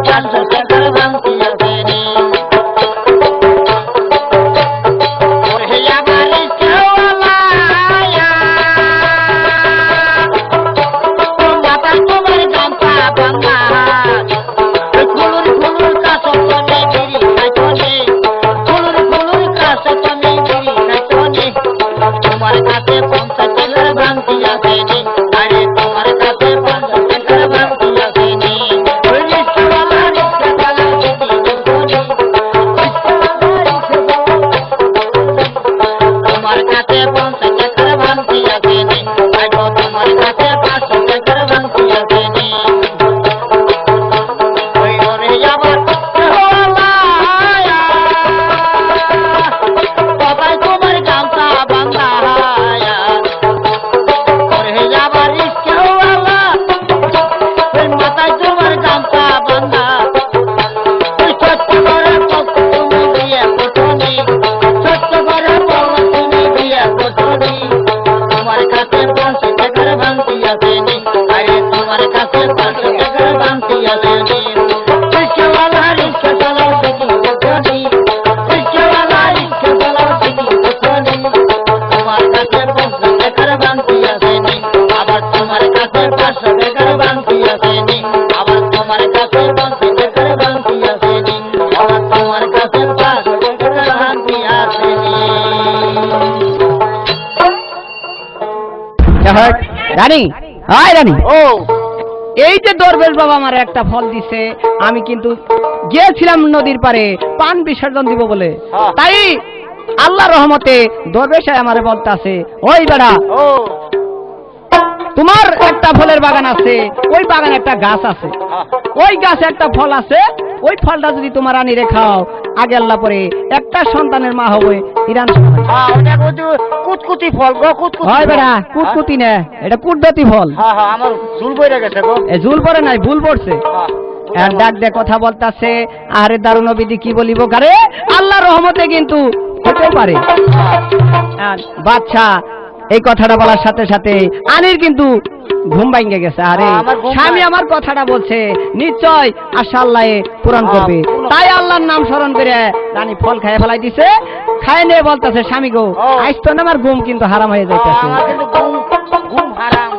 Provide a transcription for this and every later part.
পাঁচশো টাকার ভাঙতি আসেনি। রানী, হাই রানী, ও এই যে দরবেশ বাবা আমার একটা ফল দিছে, আমি কিন্তু গিয়েছিলাম নদীর পারে পান বিসর্জন দিব বলে, তাই আল্লাহ রহমতে দরবেশ আমারে বলতাছে, ওই বেড়া তোমার একটা ফলের বাগান আছে, ওই বাগানে একটা গাছ আছে, ওই গাছে একটা ফল আছে, ওই ফলটা যদি তোমার আনি রেখাও আগে আল্লাহ পরে একটা সন্তানের মা হবে ইরান। কুতকুতি ফল গো, কুতকুতি হয় বেড়া, কুতকুতি না, এটা কুটদাতি ফল। আমার ঝুল পড়ে গেছে গো। এ ঝুল পড়ে নাই, ভুল পড়ছে। আর ডাক দে কথা বলতাছে, আরে দারুণ বিধি কি বলিব গারে, আল্লাহ রহমতে কিন্তু হতে পারে। আর বাচ্চা এই কথাটা বলার সাথে সাথে আনির কিন্তু ঘুম ভাঙে গেছে। আরে স্বামী আমার কথাটা বলছে, নিশ্চয় আশা আল্লাহ পূরণ করবে। তাই আল্লাহর নাম স্মরণ করে রানী ফল খাইয়ে ফেলাই দিছে। খায় নিয়ে বলতেছে, স্বামী গো আজ তো আমার ঘুম কিন্তু হারাম হয়ে যাইতেছে। ঘুম হারাম।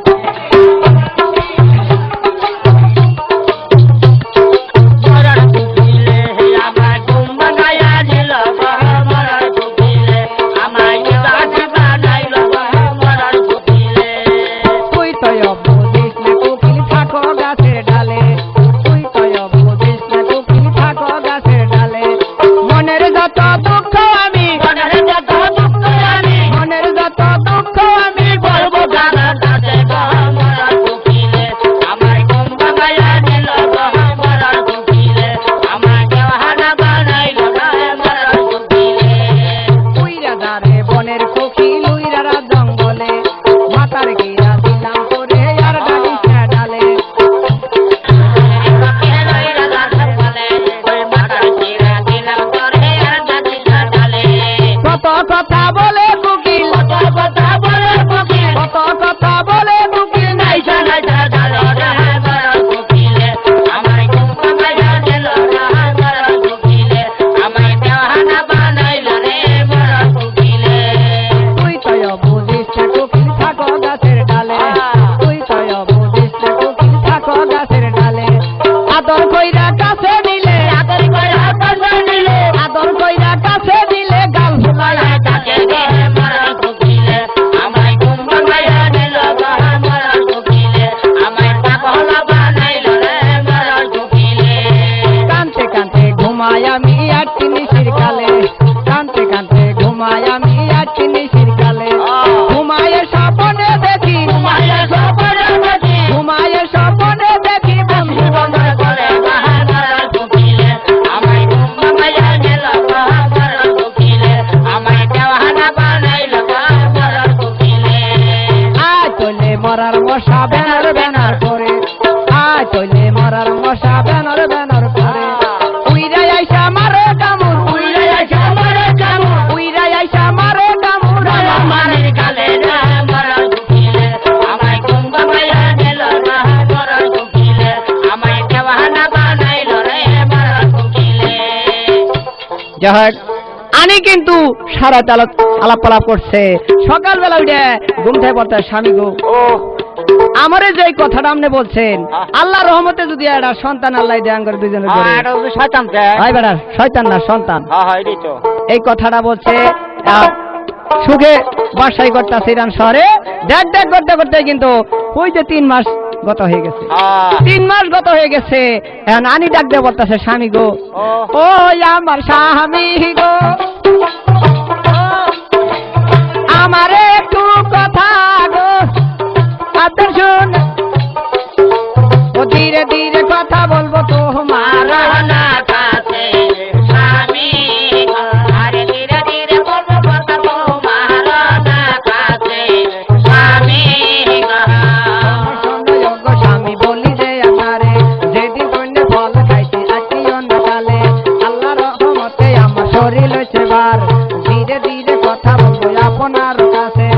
মনের যত দুঃখ আমি বলবো গান গাতে যাই হোক, আমি কিন্তু সারা আলাপ পালাপ করছে। সকালবেলা উঠে ঘুম থেকে পড়তে স্বামী গো, ও আমারে যে কথাটা আপনি বলছেন, আল্লাহ রহমতে যদি একটা সন্তান আল্লাহ দেন করে দুজনের করে, এটা হচ্ছে শয়তান কে? ভাই বেড়া শয়তান না সন্তান, হ্যাঁ এটাই তো। এই কথাটা বলছে। সুখে বাসাই করতেছে ইরান শহরে, দেখ দেখ করতে করতে কিন্তু ওই যে 3 মাস গত হয়ে গেছে। 3 মাস গত হয়ে গেছে। এখন আনি ডাক দিয়ে বলতেছে স্বামী গো, ও আমার স্বামী গো, আমার একটু কথা গো আদর শুন, ও ধীরে ধীরে কথা বলবো তোমার না কাছে স্বামী গো, আরে ধীরে ধীরে বলবো কথা তোমার না কাছে স্বামী গো। স্বামী বলি যে আমারে যেদিন কন্যা ফল খাইছি আছি অন্যকালে, আল্লাহ রহমতে আমার শরীর হয়েছে বার, ধীরে ধীরে কথা বলবো আপনার কাছে,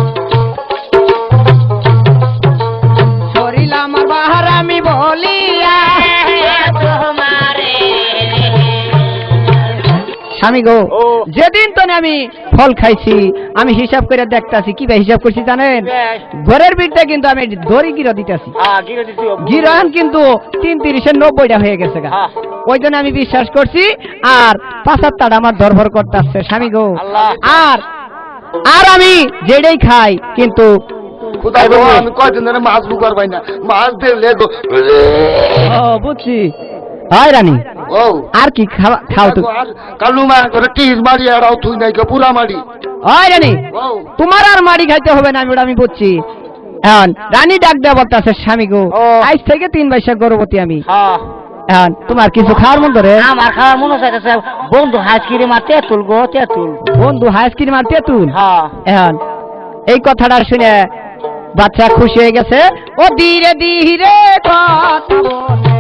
শরীর আমার বাহার আমি বলিয়া তোমারে স্বামী গো, ও। যেদিন তো আমি ফল খাইছি আমি হিসাব করে দেখতাছি, কি ভাই হিসাব করছি জানেন? বেশ। ঘরের বিরুদ্ধে কিন্তু আমি দড়ি গিরো দিতেছি, গিরে দিছি গিরন কিন্তু 3-30 90টা হয়ে গেছে গা। হ্যাঁ। ওই জন্য আমি বিশ্বাস করছি, আর 75টা আমার দরবার করতে আসছে স্বামী গো। আল্লাহ। আর আর আমি যেটাই খাই কিন্তু কোথায় গো? আমি কয়দিন ধরে মাছ বুকার পাই না, মাছ দিলে গো। ও বুঝছি। হয় রানী, ও আর কি খাও তো? কালু মা করে টিস মারি এড়াও তুই নাই গো পুরা মারি। হয় রানী, ও তোমার আর মাড়ি খাইতে হবে না, আমি বুঝছি। এখন রানী ডাক দেওয়া বলতেছে স্বামী গো, ও। আজ থেকে 3 বৈশাখ গর্ভবতী আমি। হ্যাঁ এখন তোমার কিছু খাওয়ার মন ধরে? আমার খাওয়ার মনে চাইতেছে বন্ধু হাসকিরে মা তেঁতুল গো তেঁতুল। বন্ধু আইসক্রিম আর তেঁতুল। হ্যাঁ এখন এই কথাটা শুনে বাচ্চা খুশি হয়ে গেছে, ও ধীরে ধীরে কথা বলে,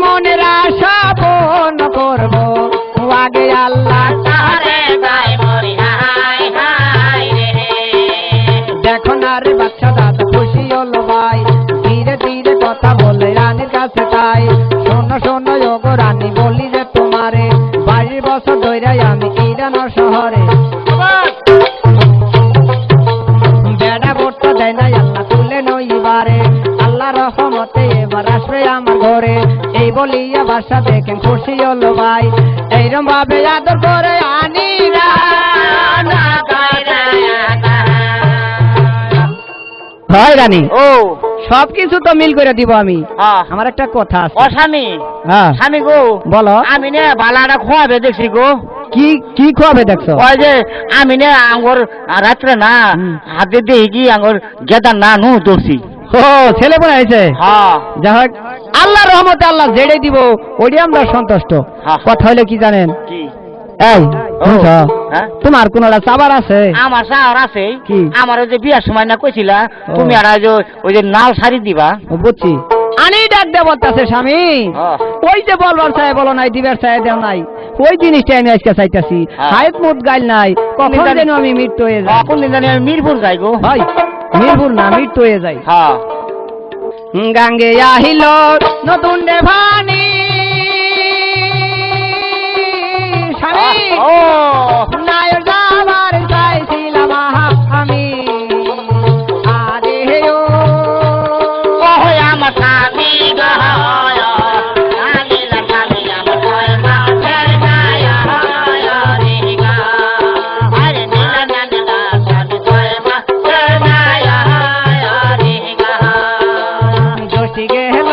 মনের আশা পূর্ণ করবো আগে আল্লাহ, দেখো না রে বাচ্চা দাদা খুশি হলো ভাই, ধীরে ধীরে কথা বলে রানীর কাছে তাই, শোনো শোনো ওগো রানী বলি যে তোমারে, 22 বছর ধরে আমি ইরান শহরে, বেড়া ভোটটা দেয় না আল্লাহ তুলে নইবারে, আল্লাহ রহমতে এবার আসবে আমার ঘরে, এই বলিয়া বাসা দেখেন খুশি হলো ভাই, এইরকম ভাবে আদর করে আনি না ভাই রানী। ও সবকিছু তো মিল করে দিব আমি। হ্যাঁ আমার একটা কথা আছে। ও স্বামী হ্যাঁ স্বামী গো, বলো। আমি না বালাটা খোয়াবে দেখছি গো। কি কি খাবে দেখছো? ওই যে আমি না আঙ্গর রাত্রে না হুম। হাতে দিয়ে কি আঙ্গর গেদার না নু ধরছি। ও ছেলে বোন হয়েছে। হ্যাঁ যাই হোক, আল্লাহ রহমতে আল্লাহ যেড়ে দিব ওইটি আমরা সন্তুষ্ট। হ্যাঁ। কথা হলে কি জানেন? কি এই ও। শুনছো? হ্যাঁ? তোমার কোনটা চাবার আছে? আমার শহর আছে কি? আমার ওই যে বিয়ার সময় না কইছিলা ও। তুমি আর ওই যে নাও শাড়ি দিবা। ও, বুঝছি। আনি ডাক দে বলতেছে স্বামী, হ্যাঁ। ওই যে বলবার চাই বলো নাই, দিবার চাই দেও নাই, ওই জিনিসটা আমি আজকে চাইতেছি। হ্যাঁ। হায়াত মুদ গাইল নাই, কখন জানি- যেন আমি মৃত্যু হয়ে যাই। কোন দিন জানি আমি মিরপুর যাই গো। ভাই মিরপুর না, মৃত্যু হয়ে যায়। হ্যাঁ গাঙ্গে আহিল নতুন দেভানি স্বামী, ও নায়ের যাবার চাইছিলাম আমি, আরে ও ওহ আমার স্বামী গো, আমি না স্বামী আমার ছয় মাসের মায়া রে গো। আরে নীলা না নীলা স্বামী ছয় মাসের মায়া রে গো। দোষী গেল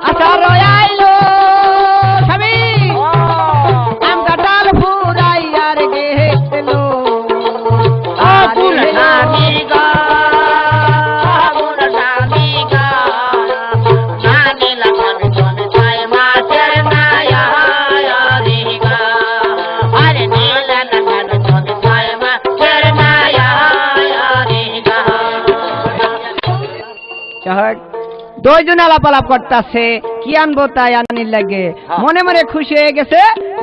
আচার আইলো স্বামী, আম কাটাল ফুরাইয়ার গেল, আগুন স্বামী গো, আগুন স্বামী গো, না নীলা স্বামী ছয় মাসের মায়া রে গো। আরে নীলা না স্বামী ছয় মাসের মায়া রে গো। যাই হোক, দুইজন আলাপ করতেছে কি আনবো তাই আনানির লাগে মনে মনে খুশি হয়ে গেছে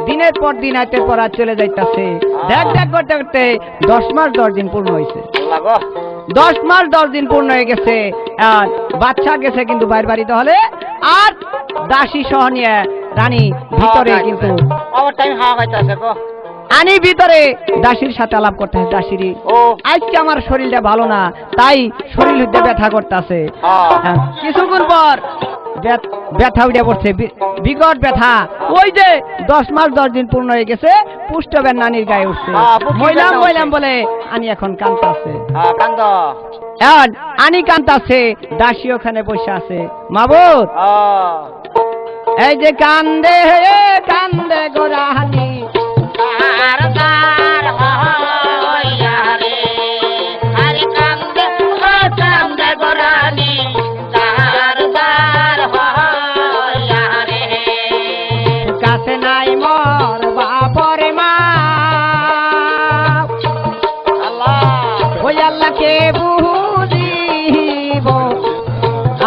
দিনের পর দিন আইতে পড়া চলে যাইতাছে দেখ করতে করতে 10 মাস 10 দিন পূর্ণ হয়েছে 10 মাস 10 দিন পূর্ণ হয়ে গেছে আর বাচ্চা গেছে কিন্তু বাইরে বাড়িতে হলে আর দাসী সহ নিয়ে রানী ভিতরে কিন্তু আমার টাইম হাওয়া খাইতেছে গো আনি ভিতরে দাসীর সাথে আলাপ করতে হয় দাসীরই ও আজকে আমার শরীরটা ভালো না তাই শরীর হইতে ব্যথা করতেছে কিছুক্ষণ পর ব্যথা উঠে পড়ছে বিকট ব্যথা ওই যে 10 মাস 10 দিন পূর্ণ হয়ে গেছে পুষ্টবের নানির গায়ে উঠছে মইলাম বলে আনি এখন কাঁদতাছে কান্দ আনি কাঁদতাছে দাসী ওখানে বসে আছে মাবুদ এই যে কান্দে গোরাহানি কাছে নাই মোর বাপরে মা ওই আল্লাহকে বুঝিব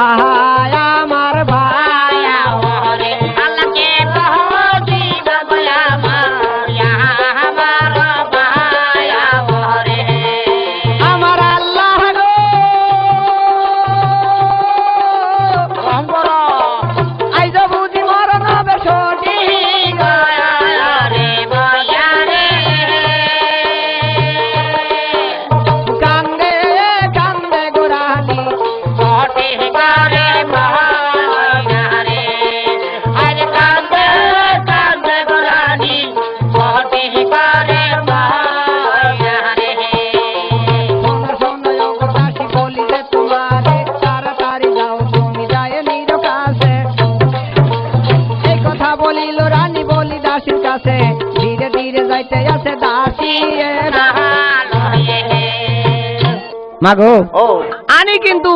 আহায় আমার ভাই আল্লাহকে বুঝিব আমার ভাই আমার আল্লাহ গো আইজ বুঝি মরণ হবে সঠিক কান্দে গোরানি শোনো গো দাসী বলি যে তোমারে তাড়াতাড়ি যাও তুমি যায় নিজ কাছে এই কথা বলিল রানী বলি দাসীর কাছে ধীরে ধীরে যাইতে আছে দাসী মাগো আনি কিন্তু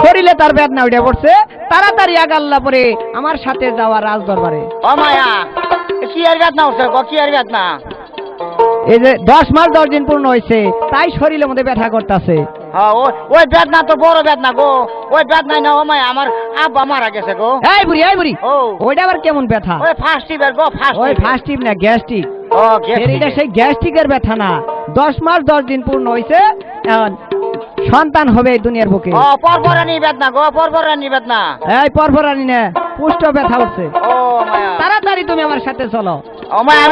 শরীরে তার বেদনা উঠে পড়ছে তাড়াতাড়ি আগাল্লা পরে আমার সাথে যাওয়া রাজ দরবারে ও মায়া কি আর বেদনা উঠছে গো কি আর বেদনা এই যে 10 মাস 10 দিন পূর্ণ হয়েছে তাই শরীরের মধ্যে ব্যথা করতেছে হ্যাঁ ওই বেদনা তো বড় বেদনা গো ওই বেদনাই না ও মায়া আমার আব্বা মারা গেছে গো এই বুড়ি ও ওইটা আবার কেমন ব্যথা ওই ফাস্টিভের গো ওই ফাস্টিভ না গ্যাস্ট্রিক ও এটা সেই গ্যাস্ট্রিকের ব্যথা না 10 মাস 10 দিন পূর্ণ হয়েছে এখন সন্তান হবে এই দুনিয়ার বুকে ও পরপরানি বেদনা গো পরপরানি বেদনা এই পরপরানি না পুষ্ট ব্যথা উঠছে ও মায়া তাড়াতাড়ি তুমি আমার সাথে চলো ও মায়া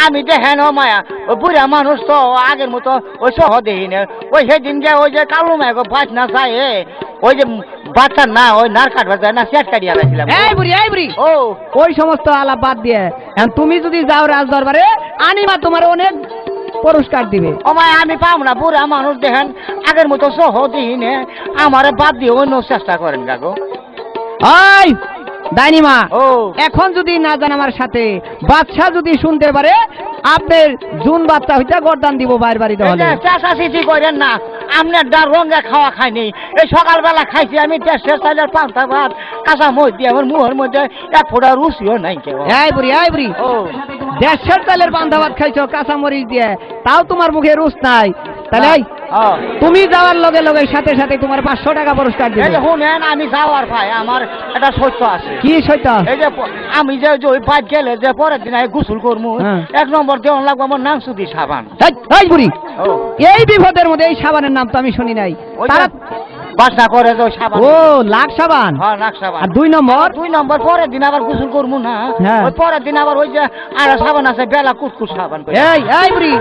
আমি দেখেন ও মায়া ওই বুড়া মানুষ তো আগের মতো ওই সহ দেখি না ওই সেদিন যে ওই যে কালু মায়া গো বাঁচ না চাই ওই যে বাচ্চার না ওই নার কাটবার যায় না সেট কাটিয়া রাখছিলাম এই বুড়ি ও ওই সমস্ত আলাপ বাদ দিয়ে এখন তুমি যদি যাও রাজ দরবারে আনিমা তোমার অনেক পুরস্কার দিবে ও মায়া আমি পাব না বুড়া মানুষ দেখেন আগের মতো সহ দেখি না আমার বাদ দিয়ে অন্য চেষ্টা করেন কাগো ওই ডাইনিমা ও এখন যদি না যান আমার সাথে বাদশা যদি শুনতে পারে আপনার জুন বাচ্চা হইতে গর্দান দিব বাইর বাড়িতে হলে চেঁচাচেঁচি করেন না আপনার ডার রঙে খাওয়া খাইনি এই সকালবেলা খাইছি আমি 1.5 চালের পান্তা ভাত কাঁচা মরিচ দিয়ে আমার মুহের মধ্যে এক ফোঁটা রুচিও নাই কেউ এই বুড়ি ও 1.5 চালের পান্তা ভাত খাইছো কাঁচা মরিচ দিয়ে তাও তোমার মুখে রুচ নাই তাহলে এই, হ্যাঁ। তুমি যাওয়ার লগে লগে সাথে সাথে তোমার 500 টাকা পুরস্কার এই দিবে যে শুনেন আমি যাওয়ার ভাই আমার একটা সত্য আছে কি সইতা এই যে আমি যে ওই বাইক গেলে যে পরের দিন আমি গোসল করবো হ্যাঁ। 1 নম্বর দেওয়ান লাগবো আমার নাম সুদি সাবান এই বুড়ি ও এই বিপদের মধ্যে এই সাবানের নাম তো আমি শুনি নাই ওই তারা বাসনা করে যে ওই সাবান ও লাখ সাবান হ্যাঁ নাক সাবান আর 2 নম্বর 2 নম্বর পরের দিন আবার গোসল করবো না হ্যাঁ। ওই পরের দিন আবার ওই যে আর সাবান আছে বেলা কুটকুট সাবান করে এই বুড়ি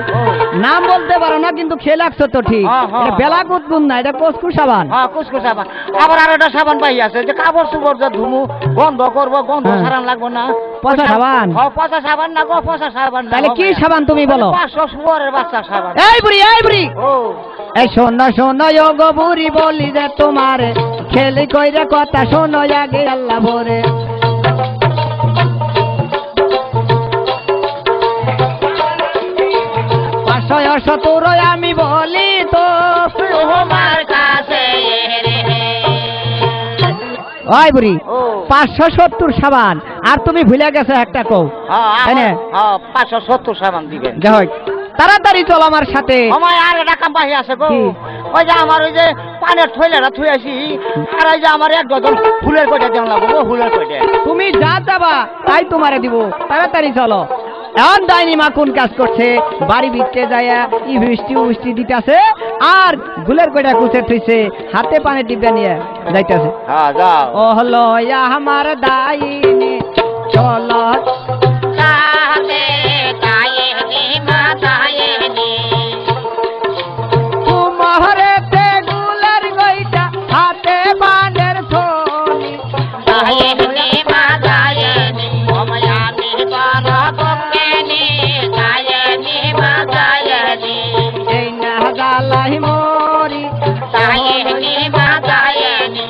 নাম বলতে পারো না কিন্তু খেয়ে লাগছো তো ঠিক হ্যাঁ, হ্যাঁ। এটা বেলা কুতকুন না এটা কোসকু সাবান হ্যাঁ কুচকুচ সাবান আবার আর একটা সাবান পাই আছে যে কাপড় চুপড় যে ধুমু গন্ধ করবো গন্ধ হ্যাঁ। সারান লাগবো না পচা সাবান? হ্যাঁ পচা সাবান না গো পচা সাবান না তাহলে গো কি ভাইয়া। সাবান তুমি বলো 500 শুয়ারের বাচ্চা সাবান এই বুড়ি ও এই শোনো গো বুড়ি বলি যে তোমার খেলি কইরে কথা শোনো আগে আল্লাহ ভরে তোর আমি বলি তো তোমার কাছে ওই বুড়ি ও 570 সাবান আর তুমি ভুলে গেছো একটা কও হ্যাঁ তাই না? হ্যাঁ 570 সাবান দিবেন যাই হোক তাড়াতাড়ি চল আমার সাথে। আমার আর একটা কাম বাহি আছে গো। কি? ওই যে আমার ওই যে পানের থইলাটা থুই আসি, আর ওই যে আমার এক ডজন ফুলের কয়টা দেওয়া লাগবো, ফুলের কয়টা। তুমি যা যাবা তাই তোমারে দিব, তাড়াতাড়ি চলো। এখন ডাইনি মা কোন কাজ করছে, বাড়ি ভিতরে যায় ই বৃষ্টি দিতেছে, আর গুলের কয়টা কুচে থইছে, হাতে পানি টিপে নিয়ে যাইতেছে। হ্যাঁ যাও। ও হলো আমার ডাইনি চলো তাহলে ডাইনি মা ডাইনি, কুমহরেতে গুলের কয়টা হাতে পানের থলি। ডাইনি মা ডাইনি, আমি বড় বকেনি, ডাইনি মা ডাইনি, এই না গালাই মরি ডাইনি মা ডাইনি,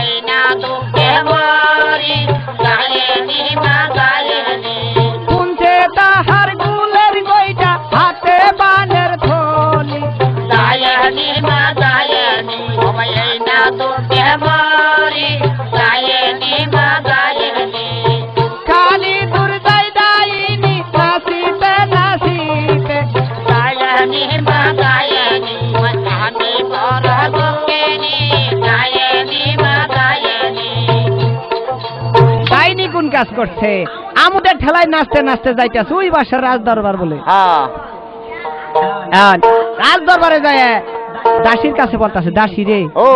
এই না দুঃখে মরি, ডাইনি মা ডাইনি, শুনছে তাহার গুলের কয়টা হাতে পানের থলি। ডাইনি মা ডাইনি, এই না দুঃখে মরি, ডাইনি মা ডাইনি, খালি দুর্গাই ডাইনি নাচিতে নাচিতে। ডাইনি মা ডাইনি, আমি বড় বকেনি, ডাইনি মা ডাইনি। ডাইনি কোন কাজ করছে, আমুদের ঠেলায় নাচতে নাচতে যাইতেছে ওই বাসার রাজ দরবার বলে। হ্যাঁ আর রাজ দরবারে যায় দাসীর কাছে বলতেছে, দাসী রে ও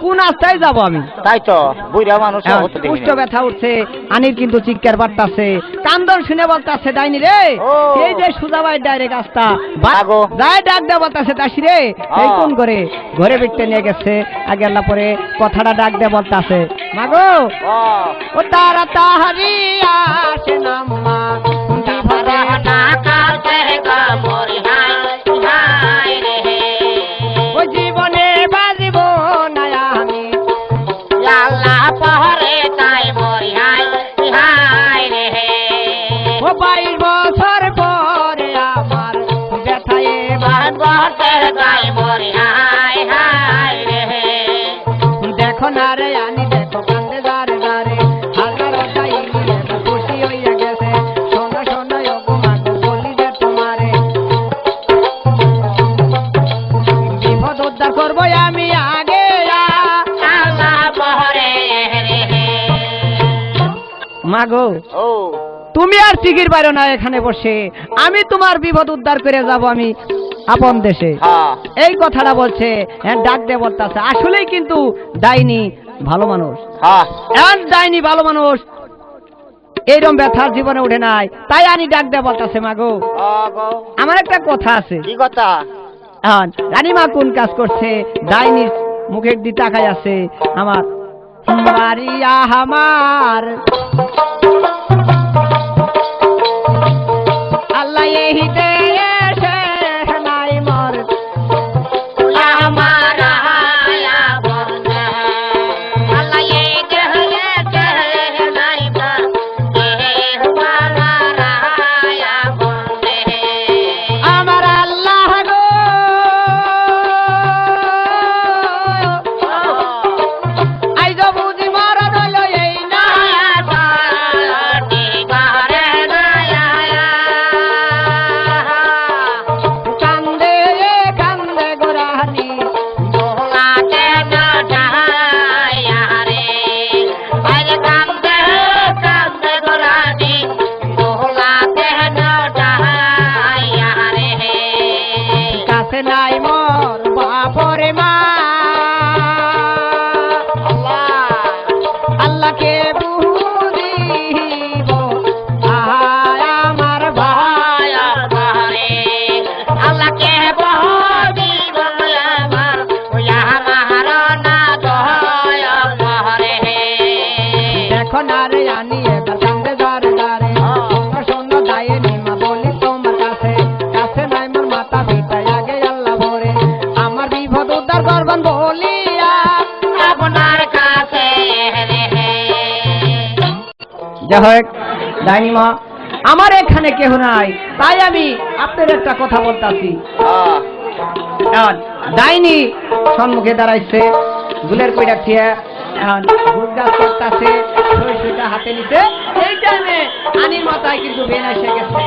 কোন রাস্তায় যাব আমি। তাই তো বুড়া মানুষ হতে দেখি কুষ্ঠ ব্যথা উঠছে, আনির কিন্তু চিৎকার বাড়তাছে, কান্দন শুনে বলতাছে, ডাইনি রে ও। এই যে সুজাবাই ডাইরেক্ট রাস্তা আগো। যায় ডাক দেয়া বলতাছে, দাসী রে এই কোন করে ঘরে বিকতে নিয়ে গেছে। আগে আল্লাহ পরে কথাটা ডাক দেয়া বলতাছে, মাগো ও তারা তাহারি আসে নাম্মা বিভরে ও জীবনে বাজিব না আমি। ও 22 বছর পরে আমার ব্যথায় দেখো না রে আনি দেখো কান্দে দারে দারে, হাজারো ডাইনি দেখো খুশি হইয়া গেছে। শোনো শোনো ওগো মাগো বলি দে তোমারে, বিপদ উদ্ধার করবো আমি আগে। মাগো ও তুমি আর চিকির বাইরো না এখানে বসে, আমি তোমার বিপদ উদ্ধার করে যাব আমি আপন দেশে। হ্যাঁ এই কথাটা বলছে, ডাক দিয়ে বলতেছে, আসলেই কিন্তু ডাইনি ভালো মানুষ। হ্যাঁ ডাইনি ভালো মানুষ, এইরকম ব্যথার জীবনে উঠে নাই, তাই আনি ডাক দিয়ে বলতেছে, মাগো আমার একটা কথা আছে। কি কথা? রানীমা কোন কাজ করছে, ডাইনির মুখের দিকে তাকাই আছে, আমার মারিয়া আমার আল্লাহ এই দেশে নাই মর আমার আল্লাহ গো আইজ বুঝি মরা রইল এই না। কান্দে কান্দে গোরানি কাছে নাই মোর বাপরে মা। আল্লাহকে বুঝিব আয় আমার ভাই। দেখো না রে আনি এবার কান্দে দারে দারে, তোমরা শোনো ডাইনি মা বলি তোমার কাছে, কাছে নাই মোর মাতা পিতা আগে আল্লাহ ভরে, আমার বিপদ উদ্ধার করবেন বলিয়া আপনার কাছে যাই হোক ডাইনি মা, আমার এখানে কেহ নাই, তাই আমি আপনার একটা কথা বলতাছি। ডাইনি সম্মুখে দাঁড়াইছে, গুলের কইটা থিয়া গুল গাছ করতেছে, সইটা হাতে নিতে এই টাইমে আনির মাথায় কিন্তু বেন এসে গেছে।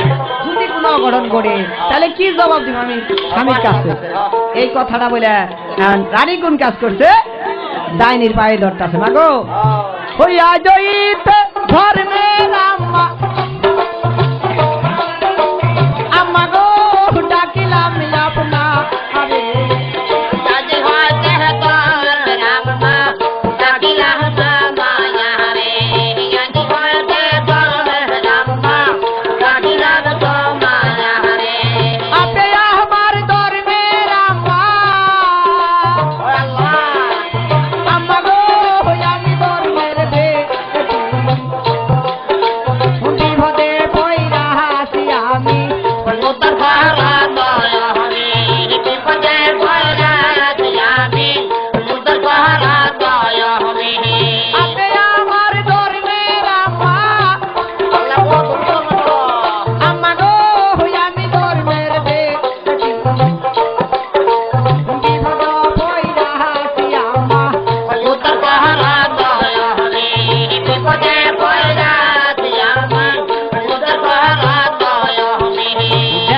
যদি কোনো অঘটন ঘটে তাহলে কি জবাব দিব আমি স্বামীর কাছে? এই কথাটা বলে রানী কোন কাজ করছে? ডাইনির পায়ে ধরতেছে, মাগো হইয়া জয়িত ধর্মের আম্মা, আম্মা গো ডাকিলাম আপনা আরে আপে আমার ধর্মের আম্মা, আম্মা গো আমি ধর্মের বিপদে পইরা হাসি আমি আপে আমার ধর্মের আম্মা, আম্মা গো আমি ধর্মের বিপদ পইরা হাসি আম্মা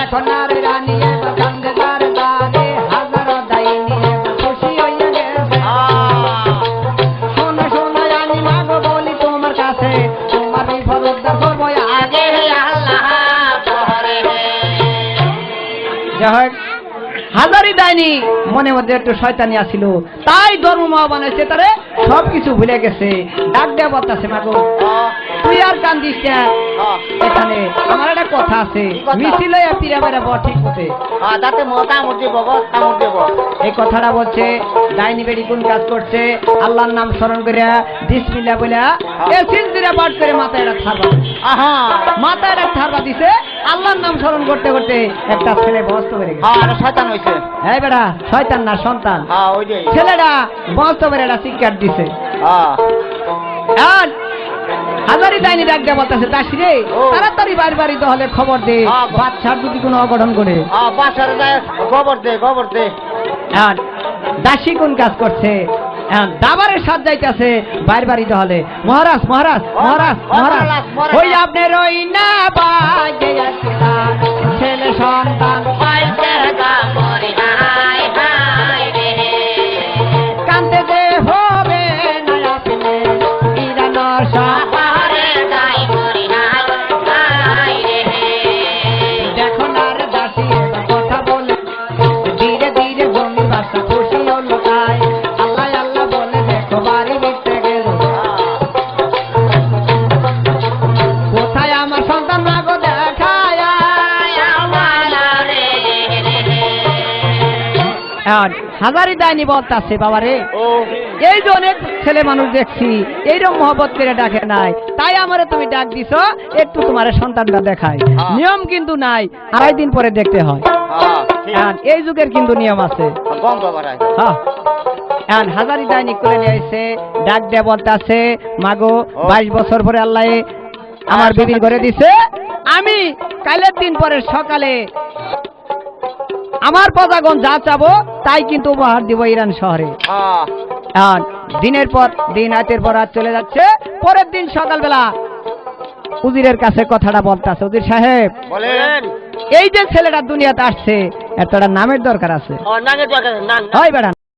এখন আর রানী কান্দে তার দারে হাজারো ডাইনি খুশি হইয়া গেছে। শোনো শোনো রানী মাগো বলি তোমার কাছে, তোমার বিপদ উদ্ধার করবো আগে যাই হোক। হাজারি ডাইনি মনে মধ্যে একটু শয়তানি আসিল, তাই ধর্ম মা বানাইছে তারে সবকিছু ভুলে গেছে। ডাক দেয়া বলতাছে, মাগো তুই আর কান্দিস না, এখানে আমার একটা কথা আছে, মিছিলে পিরা বেড়াবো ঠিক মতে। তাতে কামড় দিব গো, কামড় দেব। এই কথাটা বলছে ডাইনি বেড়ি কোন কাজ করছে? আল্লাহর নাম স্মরণ করে বিসমিল্লাহ বলে এ সিলসিলা পাঠ করে মাথায় একটা থারবা, মাথায় একটা থারবা দিছে। আল্লাহর নাম স্মরণ করতে করতে একটা ছেলে বস্ত বেড়ে গেছে। শয়তান হইছে। হ্যাঁ বেড়া, শয়তান না সন্তান। ওই যে ছেলেটা বস্ত বেড়ে একটা চিৎকার দিছে। আর হাজারি ডাইনি ডাক দেয়া বলতেছে, দাসী রে তাড়াতাড়ি বাড়ি বাড়ি তাহলে খবর দে, বাচ্চার যদি কোনো অঘটন করে। বাচ্চারা যায় গোবর দে, গোবর দে। আর দাসী কোন কাজ করছে? দাবারের সাথ যাইতেছে বাড়ি বাড়ি তাহলে, মহারাজ মহারাজ মহারাজ মহারাজ ওই আপনার ওই না বাজে ছেলে সন্তান কান্দে দে হবে না আপনি ইরানোর দেখো না রে দাসী কথা বলে ধীরে ধীরে জমি বাসা খুশি হলো তাই আল্লাহ আল্লাহ বলে দেখো বাড়ি বিতে গেল কোথায় আমার সন্তান মাগো দেখায়। আর হাজারি ডাইনি বলতাছে, বাবা রে এই যে অনেক ছেলে মানুষ দেখছি এইরকম মহব্বত করে ডাকে নাই, তাই আমারে তুমি ডাক দিছ একটু তোমার সন্তানটা দেখাই। নিয়ম কিন্তু নাই, 2.5 দিন পরে দেখতে হয়। এই যুগের কিন্তু নিয়ম আছে। হাজারি ডাইনি করে নিয়ে এসে ডাক দেয়া বলতাছে, মাগো 22 বছর পরে আল্লাহ আমার বিবির ঘরে দিছে, আমি কালের দিন পরে সকালে আমার প্রজাগণ যা চাবো তাই কিন্তু উপহার দিব ইরান শহরে। আর দিনের পর দিন রাতের পর রাত চলে যাচ্ছে, পরের দিন সকালবেলা উজিরের কাছে কথাটা বলতেছে, উজির সাহেব বলেন এই যে ছেলেটা দুনিয়াতে আসছে এর তো একটা নামের দরকার আছে। নামের দরকার, নাম হয় বেড়া